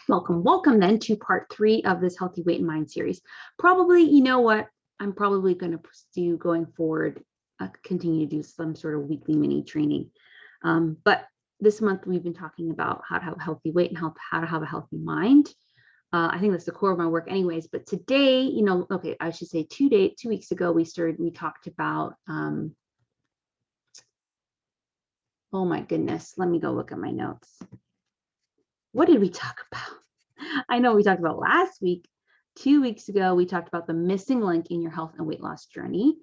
Welcome then to part 3 of this Healthy Weight and Mind series. Probably, you know what, I'm probably going to do going forward, continue to do some sort of weekly mini training. But this month we've been talking about how to have a healthy weight and how to have a healthy mind. I think that's the core of my work anyways. But today, I should say 2 weeks ago, we talked about, oh my goodness, let me go look at my notes. What did we talk about? I know we talked about last week. 2 weeks ago, we talked about the missing link in your health and weight loss journey.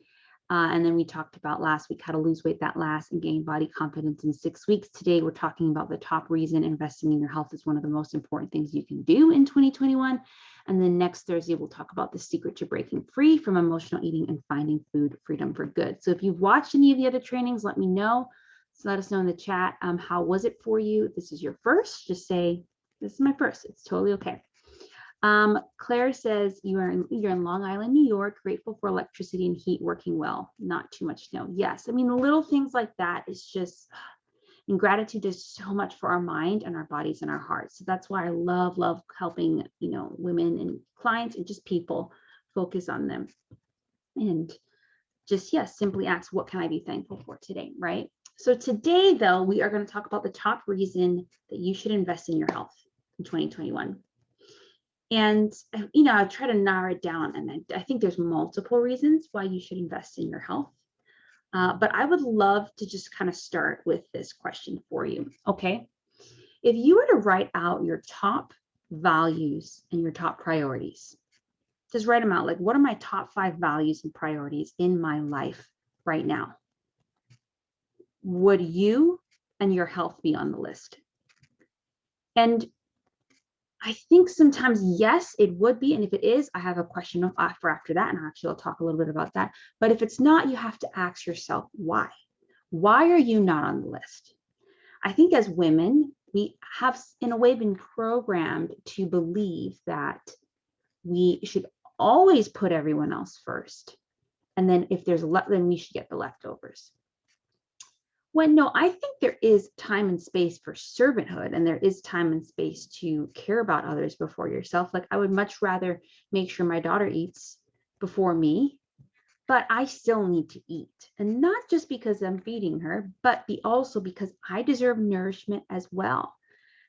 And then we talked about last week how to lose weight that lasts and gain body confidence in 6 weeks. Today, we're talking about the top reason investing in your health is one of the most important things you can do in 2021. And then next Thursday, we'll talk about the secret to breaking free from emotional eating and finding food freedom for good. So if you've watched any of the other trainings, let me know. So let us know in the chat. How was it for you? If this is your first, just say, this is my first. It's totally okay. Claire says you're in Long Island, New York, grateful for electricity and heat working well. Not too much snow. Yes. I mean, little things like that is just, and gratitude does so much for our mind and our bodies and our hearts. So that's why I love helping, women and clients and just people focus on them. And just, yes, simply ask, what can I be thankful for today, right? So today, though, we are going to talk about the top reason that you should invest in your health in 2021. And, I try to narrow it down, and I think there's multiple reasons why you should invest in your health. But I would love to just kind of start with this question for you, okay? If you were to write out your top values and your top priorities, just write them out. Like, what are my top 5 values and priorities in my life right now? Would you and your health be on the list? And I think sometimes, yes, it would be. And if it is, I have a question for after that. And actually, I'll talk a little bit about that. But if it's not, you have to ask yourself, why? Why are you not on the list? I think as women, we have in a way been programmed to believe that we should always put everyone else first. And then if there's then we should get the leftovers. When no, I think there is time and space for servanthood, and there is time and space to care about others before yourself. Like, I would much rather make sure my daughter eats before me, but I still need to eat. And not just because I'm feeding her, but also because I deserve nourishment as well.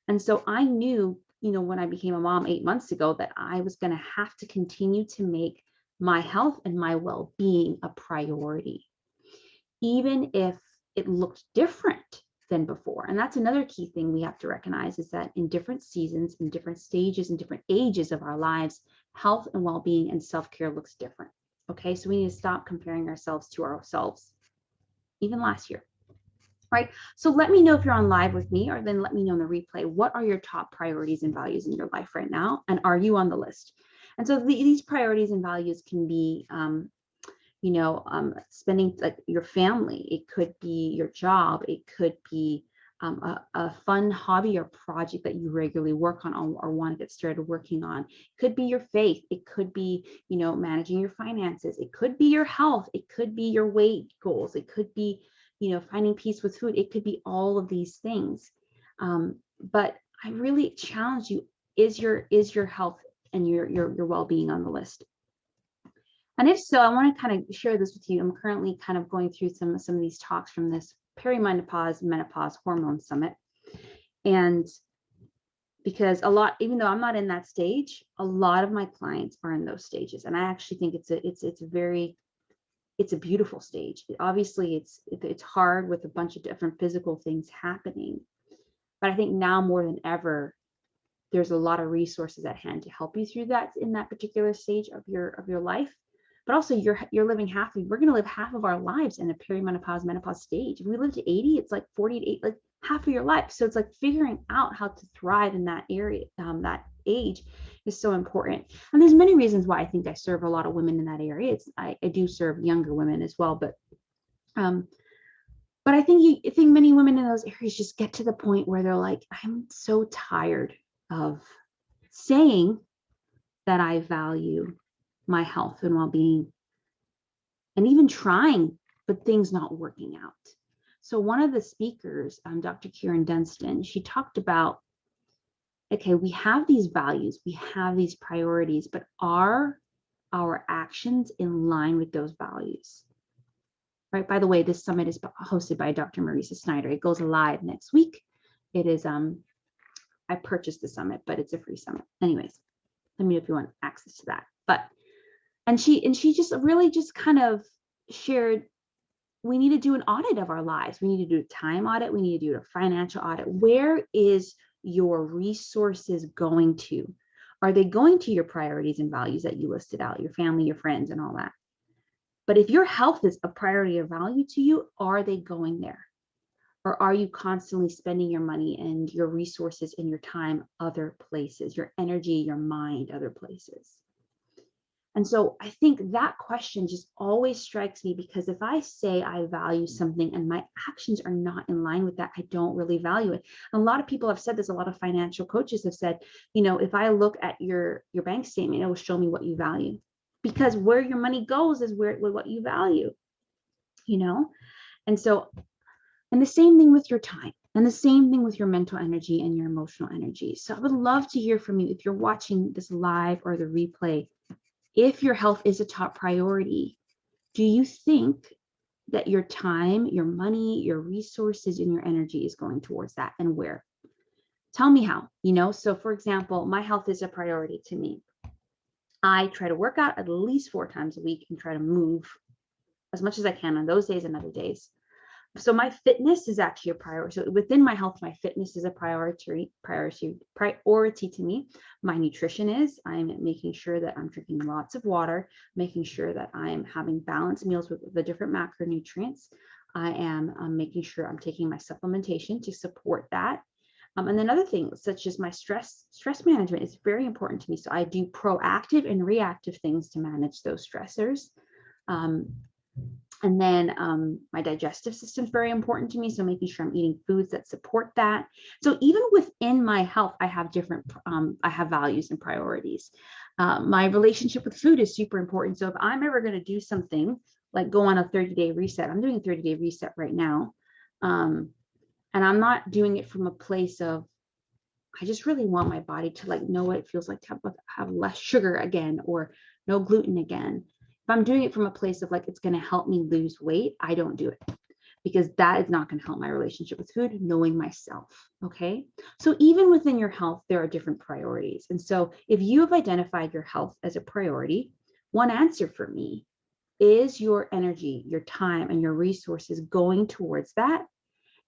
And so I knew, when I became a mom 8 months ago, that I was going to have to continue to make my health and my well-being a priority, even if it looked different than before. And that's another key thing we have to recognize, is that in different seasons, in different stages, in different ages of our lives, health and well-being and self-care looks different. Okay, so we need to stop comparing ourselves to ourselves, even last year. Right. So let me know if you're on live with me, or then let me know in the replay, what are your top priorities and values in your life right now? And are you on the list? And so these priorities and values can be spending like your family. It could be your job. It could be a fun hobby or project that you regularly work on or want to get started working on. It could be your faith. It could be, managing your finances. It could be your health. It could be your weight goals. It could be, finding peace with food. It could be all of these things. But I really challenge you, is your health and your well-being on the list? And if so, I want to kind of share this with you. I'm currently kind of going through some of these talks from this perimenopause, menopause hormone summit. And because even though I'm not in that stage, a lot of my clients are in those stages. And I actually think it's a beautiful stage. Obviously, it's hard with a bunch of different physical things happening. But I think now more than ever, there's a lot of resources at hand to help you through that in that particular stage of your life. But also you're living we're going to live half of our lives in a perimenopause, menopause stage. If we live to 80, it's like 40 to 8, like half of your life. So it's like figuring out how to thrive in that area, that age is so important. And there's many reasons why I think I serve a lot of women in that area. I do serve younger women as well, but I think many women in those areas just get to the point where they're like, I'm so tired of saying that I value my health and well-being, and even trying, but things not working out. So one of the speakers, Dr. Kieran Dunstan, she talked about okay, we have these values, we have these priorities, but are our actions in line with those values? Right. By the way, this summit is hosted by Dr. Marisa Snyder. It goes live next week. It is, I purchased the summit, but it's a free summit. Anyways, let me know if you want access to that. But, and she just really just kind of shared, we need to do an audit of our lives. We need to do a time audit. We need to do a financial audit. Where is your resources going to? Are they going to your priorities and values that you listed out, your family, your friends, and all that? But if your health is a priority or value to you, are they going there? Or are you constantly spending your money and your resources and your time other places, your energy, your mind, other places? And so I think that question just always strikes me, because if I say I value something and my actions are not in line with that, I don't really value it. And a lot of people have said this, a lot of financial coaches have said, if I look at your bank statement, it will show me what you value, because where your money goes is what you value, And so, and the same thing with your time, and the same thing with your mental energy and your emotional energy. So I would love to hear from you if you're watching this live or the replay. If your health is a top priority, do you think that your time, your money, your resources, and your energy is going towards that, and where? Tell me how, So for example, my health is a priority to me. I try to work out at least 4 times a week and try to move as much as I can on those days and other days. So my fitness is actually a priority. So within my health, my fitness is a priority to me. My nutrition is, I'm making sure that I'm drinking lots of water, making sure that I'm having balanced meals with the different macronutrients. I am making sure I'm taking my supplementation to support that. And then other things such as my stress management is very important to me. So I do proactive and reactive things to manage those stressors. And then my digestive system is very important to me. So making sure I'm eating foods that support that. So even within my health, I have different, I have values and priorities. My relationship with food is super important. So if I'm ever going to do something like go on a 30-day reset, I'm doing a 30-day reset right now. And I'm not doing it from a place of, I just really want my body to know what it feels like to have less sugar again, or no gluten again. If I'm doing it from a place of it's going to help me lose weight, I don't do it, because that is not going to help my relationship with food, knowing myself. Okay. So even within your health, there are different priorities. And so if you have identified your health as a priority, one answer for me is your energy, your time, and your resources going towards that.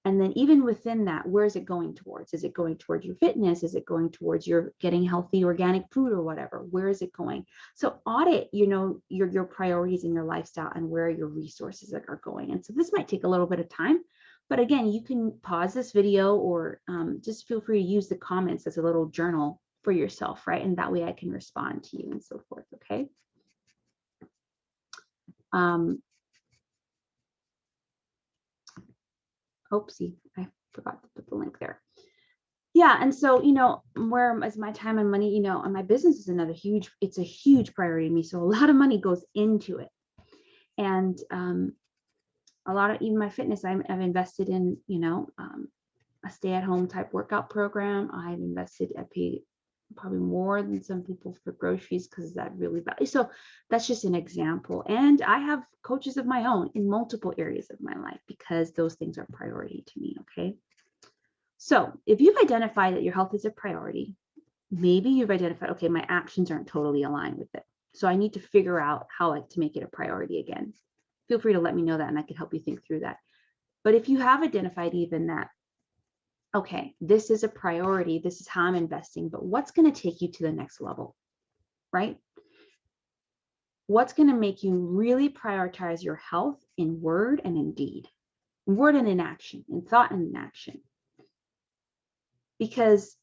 And then even within that, where is it going towards? Is it going towards your fitness? Is it going towards your getting healthy organic food or whatever? Where is it going? So audit, your priorities in your lifestyle and where your resources are going. And so this might take a little bit of time, but again, you can pause this video or just feel free to use the comments as a little journal for yourself, right? And that way I can respond to you and so forth, okay? Oopsie, I forgot to put the link there. Yeah. And so, where is my time and money, and my business is it's a huge priority to me. So a lot of money goes into it. And a lot of, even my fitness, I've invested in, a stay-at-home type workout program. I've invested, I pay probably more than some people for groceries because that really value. So that's just an example. And I have coaches of my own in multiple areas of my life because those things are priority to me. Okay. So if you've identified that your health is a priority, maybe you've identified, okay, my actions aren't totally aligned with it. So I need to figure out how to make it a priority again. Feel free to let me know that and I can help you think through that. But if you have identified even that, okay, this is a priority, this is how I'm investing, but what's going to take you to the next level, right? What's going to make you really prioritize your health in word and in deed, in word and in action, in thought and in action? Because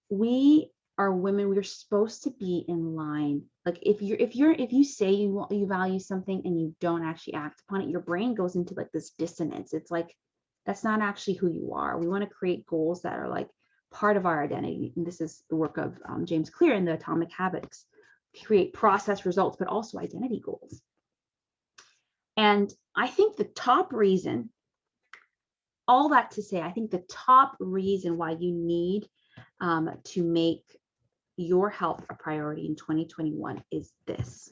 we are women, we're supposed to be in line. Like if you say you value something and you don't actually act upon it, your brain goes into this dissonance. It's that's not actually who you are. We want to create goals that are part of our identity. And this is the work of James Clear in the Atomic Habits. Create process results, but also identity goals. And I think the top reason, all that to say, I think the top reason why you need to make your health a priority in 2021 is this.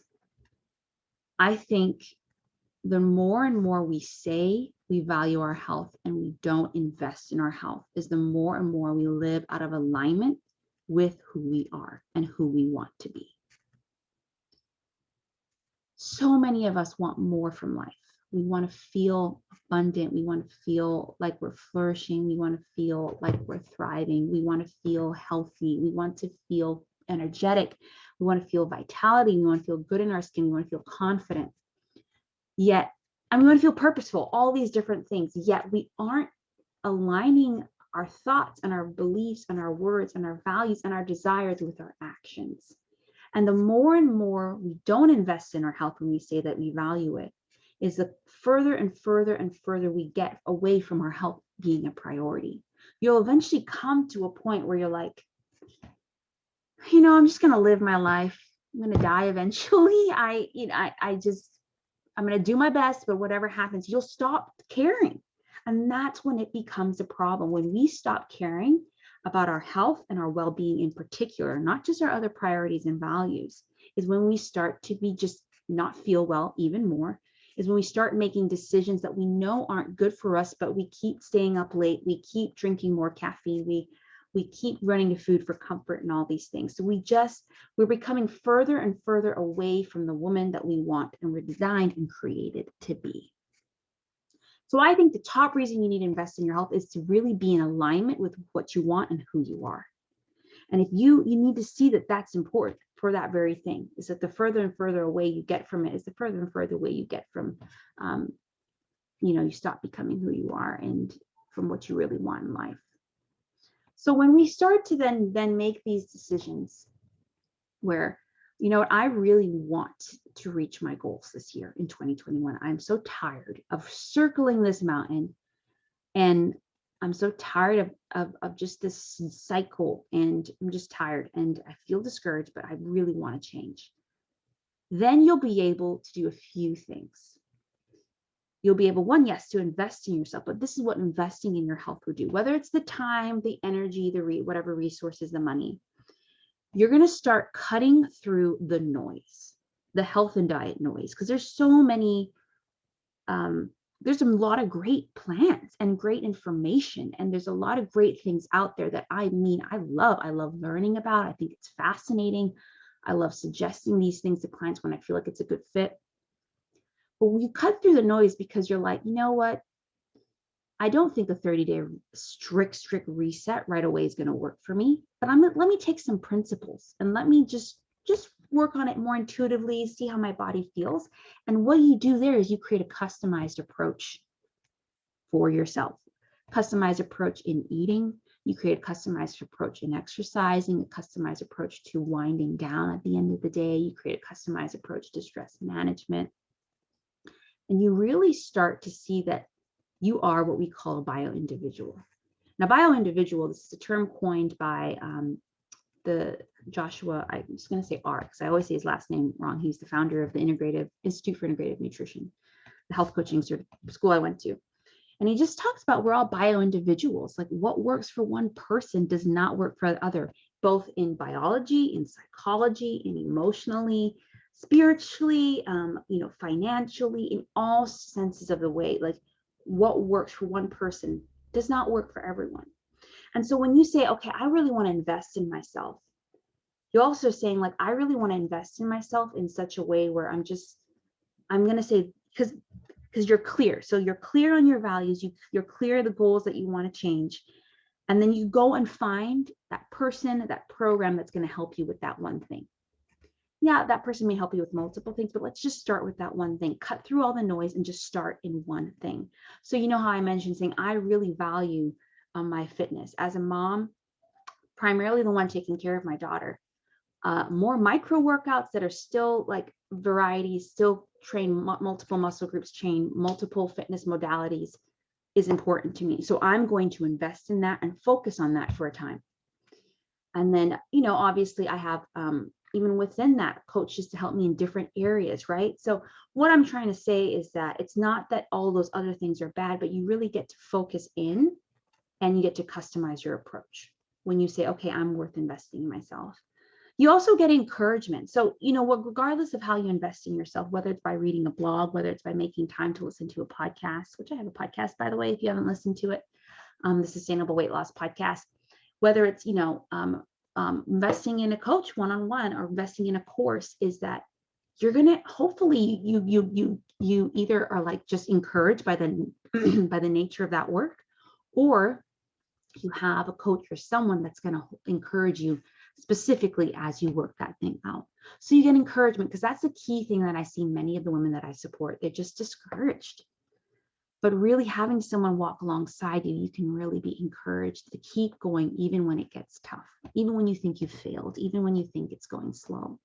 I think the more and more we say we value our health and we don't invest in our health is the more and more we live out of alignment with who we are and who we want to be. So many of us want more from life. We want to feel abundant. We want to feel like we're flourishing. We want to feel like we're thriving. We want to feel healthy. We want to feel energetic. We want to feel vitality. We want to feel good in our skin. We want to feel confident. Yet, and we want to feel purposeful, all these different things. Yet we aren't aligning our thoughts and our beliefs and our words and our values and our desires with our actions. And the more and more we don't invest in our health when we say that we value it, is the further and further and further we get away from our health being a priority. You'll eventually come to a point where you're like, I'm just going to live my life. I'm going to die eventually. I'm going to do my best, but whatever happens, you'll stop caring. And that's when it becomes a problem. When we stop caring about our health and our well-being in particular, not just our other priorities and values, is when we start to be just not feel well even more, is when we start making decisions that we know aren't good for us, but we keep staying up late, we keep drinking more caffeine, we keep running to food for comfort and all these things. So we're becoming further and further away from the woman that we want and we're designed and created to be. So I think the top reason you need to invest in your health is to really be in alignment with what you want and who you are. And if you need to see that that's important for that very thing, is that the further and further away you get from it is the further and further away you get from, you stop becoming who you are and from what you really want in life. So when we start to then make these decisions where, I really want to reach my goals this year in 2021. I'm so tired of circling this mountain, and I'm so tired of just this cycle, and I'm just tired and I feel discouraged, but I really want to change. Then you'll be able to do a few things. You'll be able, one, yes, to invest in yourself, but this is what investing in your health would do, whether it's the time, the energy, whatever resources, the money. You're going to start cutting through the noise, the health and diet noise, because there's so many, there's a lot of great plans and great information, and there's a lot of great things out there that I love learning about. I think it's fascinating. I love suggesting these things to clients when I feel like it's a good fit. But when you cut through the noise because you're like, you know what? I don't think a 30-day strict reset right away is going to work for me, but let me take some principles and let me just work on it more intuitively, see how my body feels. And what you do there is you create a customized approach for yourself, customized approach in eating. You create a customized approach in exercising, a customized approach to winding down at the end of the day. You create a customized approach to stress management. And you really start to see that you are what we call a bio-individual. Now, bio-individual, this is a term coined by the Joshua, I'm just going to say R, because I always say his last name wrong. He's the founder of the Institute for Integrative Nutrition, the health coaching school I went to. And he just talks about we're all bio-individuals. Like what works for one person does not work for the other, both in biology, in psychology, and emotionally, spiritually, financially, in all senses of the way. Like what works for one person does not work for everyone. And so when you say, okay, I really want to invest in myself, you're also saying like, I really want to invest in myself in such a way where I'm going to say, because you're clear. So you're clear on your values, you're clear the goals that you want to change. And then you go and find that person, that program that's going to help you with that one thing. Yeah, that person may help you with multiple things, but let's just start with that one thing. Cut through all the noise and just start in one thing. So you know how I mentioned saying, I really value my fitness. As a mom, primarily the one taking care of my daughter, more micro workouts that are still like varieties, still train multiple muscle groups, train multiple fitness modalities is important to me. So I'm going to invest in that and focus on that for a time. And then, obviously I have, even within that, coaches to help me in different areas, right? So what I'm trying to say is that it's not that all those other things are bad, but you really get to focus in and you get to customize your approach. when you say, okay, I'm worth investing in myself. You also get encouragement. So, regardless of how you invest in yourself, whether it's by reading a blog, whether it's by making time to listen to a podcast, which I have a podcast, by the way, if you haven't listened to it, the Sustainable Weight Loss Podcast, whether it's, investing in a coach one-on-one or investing in a course, is that you're going to, hopefully you either are like just encouraged by the, by the nature of that work, or you have a coach or someone that's going to encourage you specifically as you work that thing out. So you get encouragement, because that's the key thing that I see many of the women that I support. They're just discouraged. But really having someone walk alongside you, you can really be encouraged to keep going, even when it gets tough, even when you think you've failed, even when you think it's going slow.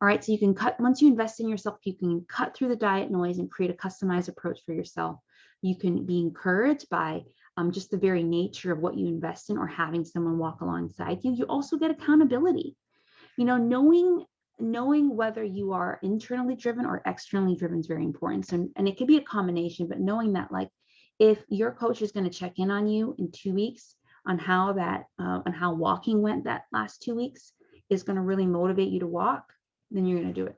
All right, so you can once you invest in yourself, you can cut through the diet noise and create a customized approach for yourself. You can be encouraged by just the very nature of what you invest in, or having someone walk alongside you. You also get accountability. Knowing whether you are internally driven or externally driven is very important. So, and it could be a combination, but knowing that, like, if your coach is going to check in on you in 2 weeks on how walking went that last 2 weeks, is going to really motivate you to walk, then you're going to do it.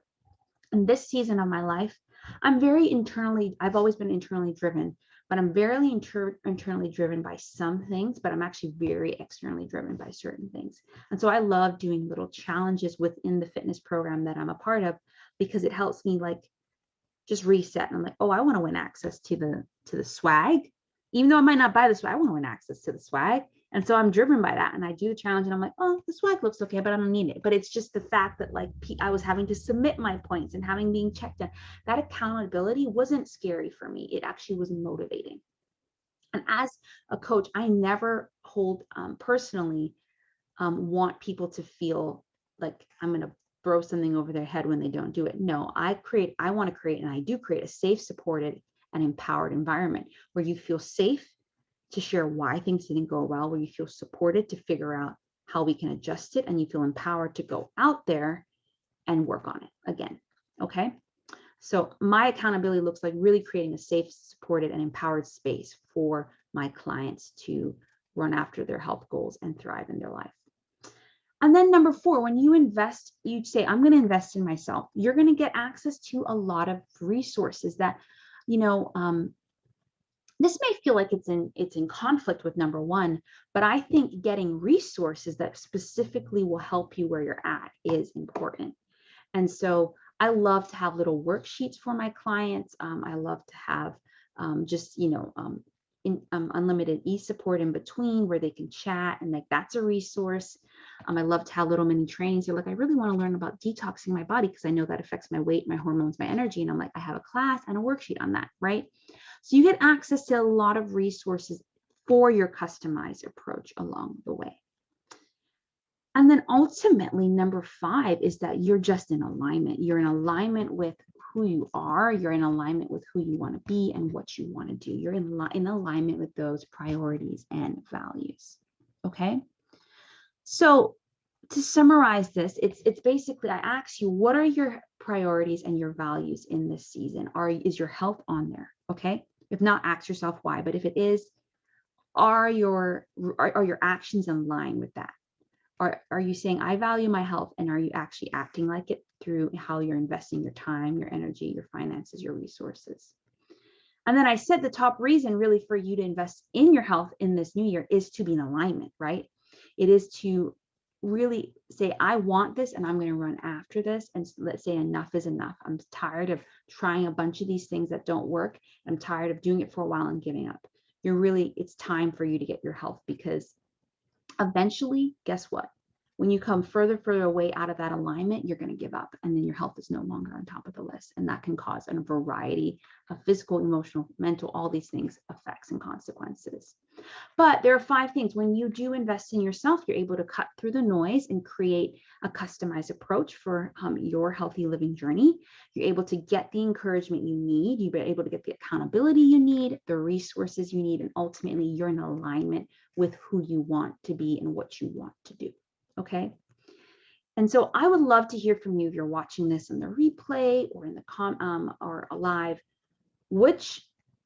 In this season of my life, I've always been internally driven, but I'm very internally driven by some things, but I'm actually very externally driven by certain things. And so I love doing little challenges within the fitness program that I'm a part of, because it helps me like just reset. And I'm like, oh, I want to win access to the swag. Even though I might not buy the swag, I want to win access to the swag. And so I'm driven by that. And I do the challenge and I'm like, oh, the swag looks okay, but I don't need it. But it's just the fact that, like, I was having to submit my points and having being checked in. That accountability wasn't scary for me. It actually was motivating. And as a coach, I never personally want people to feel like I'm going to throw something over their head when they don't do it. No, I want to create, and I do create, a safe, supported, and empowered environment where you feel safe to share why things didn't go well, where you feel supported to figure out how we can adjust it, and you feel empowered to go out there and work on it again. Okay. So my accountability looks like really creating a safe, supported, and empowered space for my clients to run after their health goals and thrive in their life. And then number 4, when you invest, you say, I'm going to invest in myself. You're going to get access to a lot of resources that, this may feel like it's in conflict with number 1, but I think getting resources that specifically will help you where you're at is important. And so I love to have little worksheets for my clients. I love to have unlimited e-support in between where they can chat, and like that's a resource. I love to have little mini trainings. You're like, I really want to learn about detoxing my body because I know that affects my weight, my hormones, my energy. And I'm like, I have a class and a worksheet on that, right? So you get access to a lot of resources for your customized approach along the way. And then ultimately, number 5 is that you're just in alignment. You're in alignment with who you are. You're in alignment with who you want to be and what you want to do. You're in alignment with those priorities and values. Okay. So to summarize this, it's basically, I ask you, what are your priorities and your values in this season? Is your health on there? Okay. If not, ask yourself why. But if it is, are your actions in line with that? Are you saying, I value my health, and are you actually acting like it through how you're investing your time, your energy, your finances, your resources? And then I said the top reason really for you to invest in your health in this new year is to be in alignment, right? It is to really say, I want this and I'm going to run after this. And let's say enough is enough. I'm tired of trying a bunch of these things that don't work. I'm tired of doing it for a while and giving up. It's time for you to get your health, because eventually, guess what? When you come further away out of that alignment, you're going to give up, and then your health is no longer on top of the list. And that can cause a variety of physical, emotional, mental, all these things, effects and consequences. But there are 5 things. When you do invest in yourself, you're able to cut through the noise and create a customized approach for your healthy living journey. You're able to get the encouragement you need. You're able to get the accountability you need, the resources you need, and ultimately you're in alignment with who you want to be and what you want to do. Okay. And so I would love to hear from you if you're watching this in the replay or in the or live. Which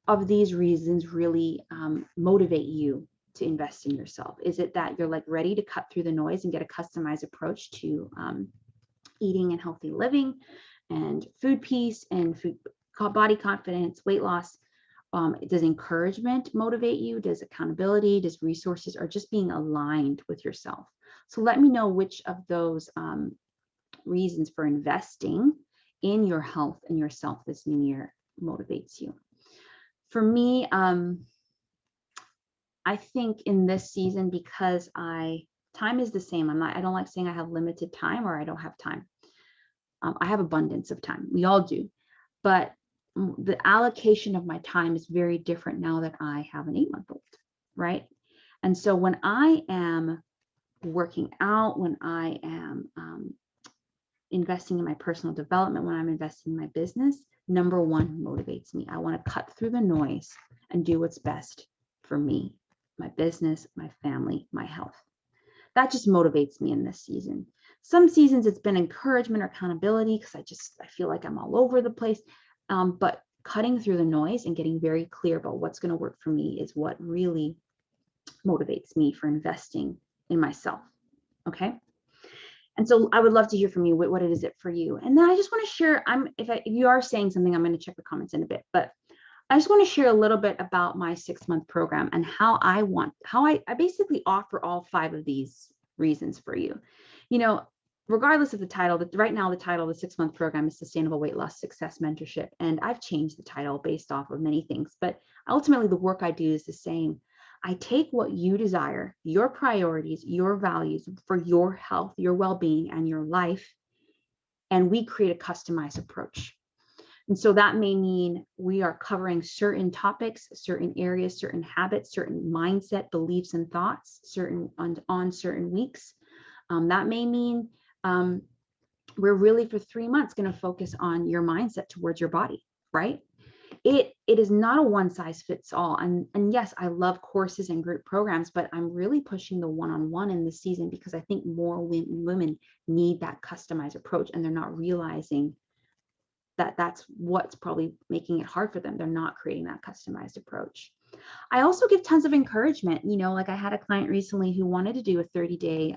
of these reasons really motivate you to invest in yourself? Is it that you're like ready to cut through the noise and get a customized approach to eating and healthy living and food peace and body confidence, weight loss? Does encouragement motivate you? Does accountability, does resources, or just being aligned with yourself? So let me know which of those reasons for investing in your health and yourself this new year motivates you. For me, I think in this season, because time is the same. I don't like saying I have limited time or I don't have time. I have abundance of time. We all do. But the allocation of my time is very different now that I have an 8-month-old, right? And so when I am working out, when I am investing in my personal development, when I'm investing in my business, number one motivates me. I want to cut through the noise and do what's best for me, my business, my family, my health. That just motivates me in this season. Some seasons it's been encouragement or accountability because I feel like I'm all over the place. But cutting through the noise and getting very clear about what's going to work for me is what really motivates me for investing in myself. Okay. And so I would love to hear from you. What is it for you? And then I just want to share, if you are saying something, I'm going to check the comments in a bit, but I just want to share a little bit about my 6-month program and how I basically offer all 5 of these reasons for you. You know, regardless of the title, right now the title of the 6-month program is Sustainable Weight Loss Success Mentorship. And I've changed the title based off of many things, but ultimately the work I do is the same. I take what you desire, your priorities, your values for your health, your well-being, and your life, and we create a customized approach. And so that may mean we are covering certain topics, certain areas, certain habits, certain mindset, beliefs, and thoughts, on certain weeks. That may mean we're really for 3 months going to focus on your mindset towards your body, right? It is not a one size fits all. And yes, I love courses and group programs, but I'm really pushing the one-on-one in this season because I think more women need that customized approach, and they're not realizing that that's what's probably making it hard for them. They're not creating that customized approach. I also give tons of encouragement. You know, like I had a client recently who wanted to do a 30-day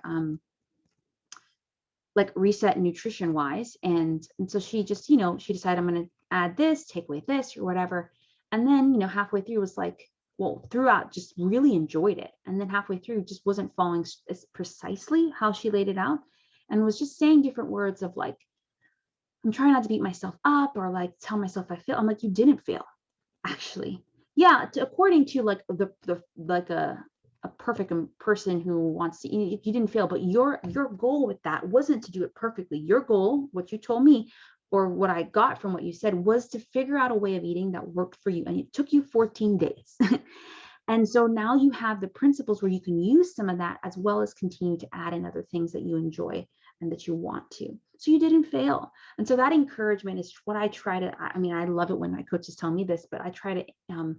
like reset nutrition wise. And so she just, she decided I'm going to add this, take away this or whatever. And then, halfway through was like, well, throughout just really enjoyed it. And then halfway through just wasn't following as precisely how she laid it out and was just saying different words of like, I'm trying not to beat myself up or like tell myself I fail. I'm like, you didn't fail, actually. Yeah, according to like a perfect person who wants to, you didn't fail, but your goal with that wasn't to do it perfectly. Your goal, what you told me, or what I got from what you said, was to figure out a way of eating that worked for you. And it took you 14 days. And so now you have the principles where you can use some of that as well as continue to add in other things that you enjoy and that you want to. So you didn't fail. And so that encouragement is what I try to, I love it when my coaches tell me this, but I try to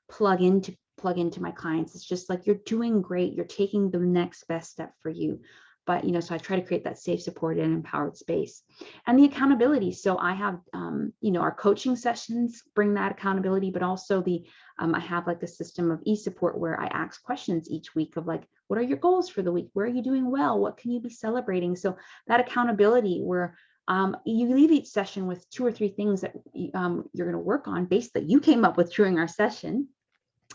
plug into my clients. It's just like, you're doing great. You're taking the next best step for you. But, so I try to create that safe, supported, and empowered space. And the accountability. So I have, our coaching sessions bring that accountability, but also I have like a system of e-support where I ask questions each week of like, what are your goals for the week? Where are you doing well? What can you be celebrating? So that accountability where you leave each session with 2 or 3 things that you're going to work on based that you came up with during our session.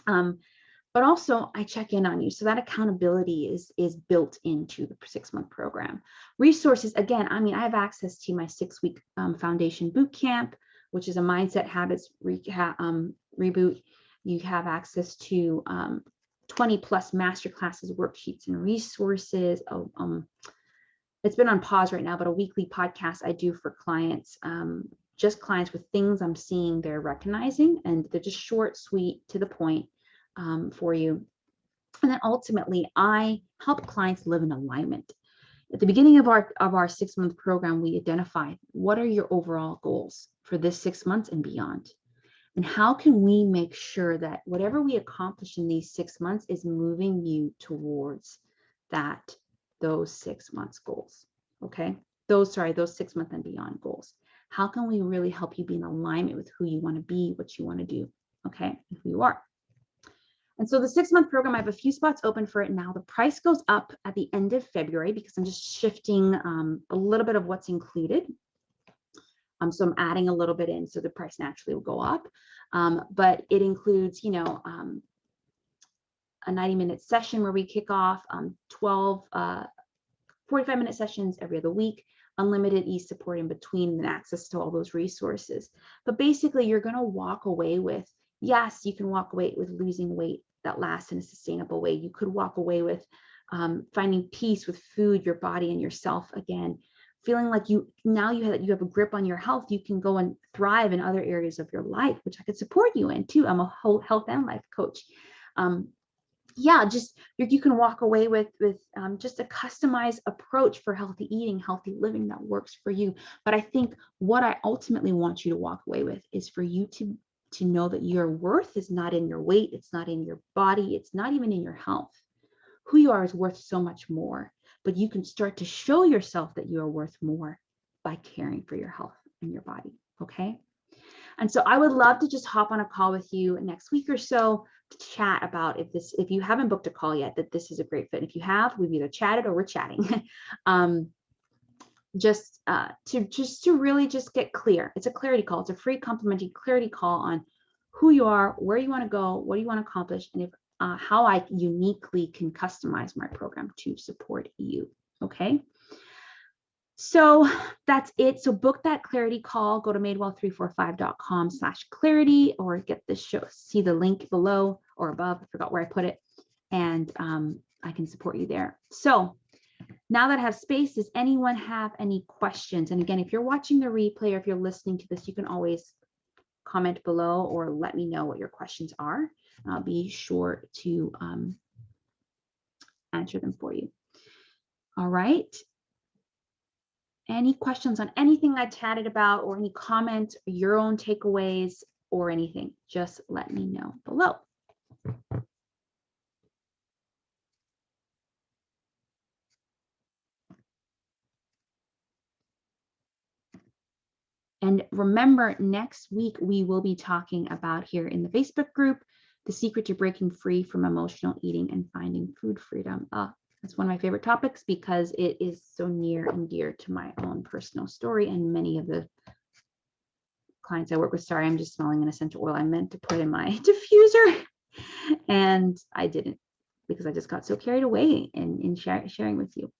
But also I check in on you. So that accountability is built into the 6-month program. Resources, again, I have access to my 6-week foundation boot camp, which is a mindset habits reboot. You have access to 20 plus masterclasses, worksheets, and resources. It's been on pause right now, but a weekly podcast I do for clients, just clients with things I'm seeing they're recognizing, and they're just short, sweet, to the point. For you. And then ultimately, I help clients live in alignment. At the beginning of our 6-month program, we identify what are your overall goals for this 6 months and beyond. And how can we make sure that whatever we accomplish in these 6 months is moving you towards those 6 months goals. Okay. Those 6-month and beyond goals. How can we really help you be in alignment with who you want to be, what you want to do? Okay. And who you are. And so the 6-month program, I have a few spots open for it now. The price goes up at the end of February because I'm just shifting a little bit of what's included. So I'm adding a little bit in, so the price naturally will go up. But it includes, you know, a 90-minute session where we kick off 12 45-minute sessions every other week, unlimited e-support in between, and access to all those resources. But basically, you're going to walk away with, yes, you can walk away with losing weight that lasts in a sustainable way. You could walk away with finding peace with food, your body, and yourself again. Feeling like you have a grip on your health, you can go and thrive in other areas of your life, which I could support you in too. I'm a whole health and life coach. Yeah, just you can walk away with just a customized approach for healthy eating, healthy living that works for you. But I think what I ultimately want you to walk away with is for you to know that your worth is not in your weight, it's not in your body, it's not even in your health. Who you are is worth so much more, but you can start to show yourself that you are worth more by caring for your health and your body, okay? And so I would love to just hop on a call with you next week or so to chat about if you haven't booked a call yet, that this is a great fit. If you have, we've either chatted or we're chatting. Just to really just get clear. It's a clarity call. It's a free complimentary clarity call on who you are, where you want to go, what do you want to accomplish, and how I uniquely can customize my program to support you. Okay. So that's it. So book that clarity call. Go to madewell345.com/clarity or get the show. See the link below or above. I forgot where I put it. And I can support you there. So now that I have space, does anyone have any questions? And again, if you're watching the replay or if you're listening to this, you can always comment below or let me know what your questions are. I'll be sure to answer them for you. All right. Any questions on anything I chatted about or any comments, or your own takeaways or anything, just let me know below. And remember, next week, we will be talking about here in the Facebook group, the secret to breaking free from emotional eating and finding food freedom. That's one of my favorite topics because it is so near and dear to my own personal story and many of the clients I work with. Sorry, I'm just smelling an essential oil I meant to put in my diffuser and I didn't because I just got so carried away in sharing with you.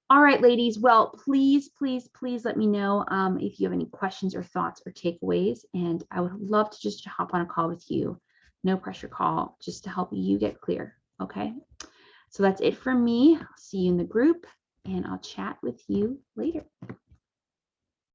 All right, ladies. Well, please, please, please let me know if you have any questions or thoughts or takeaways. And I would love to just hop on a call with you. No pressure call, just to help you get clear. Okay. So that's it for me. I'll see you in the group and I'll chat with you later.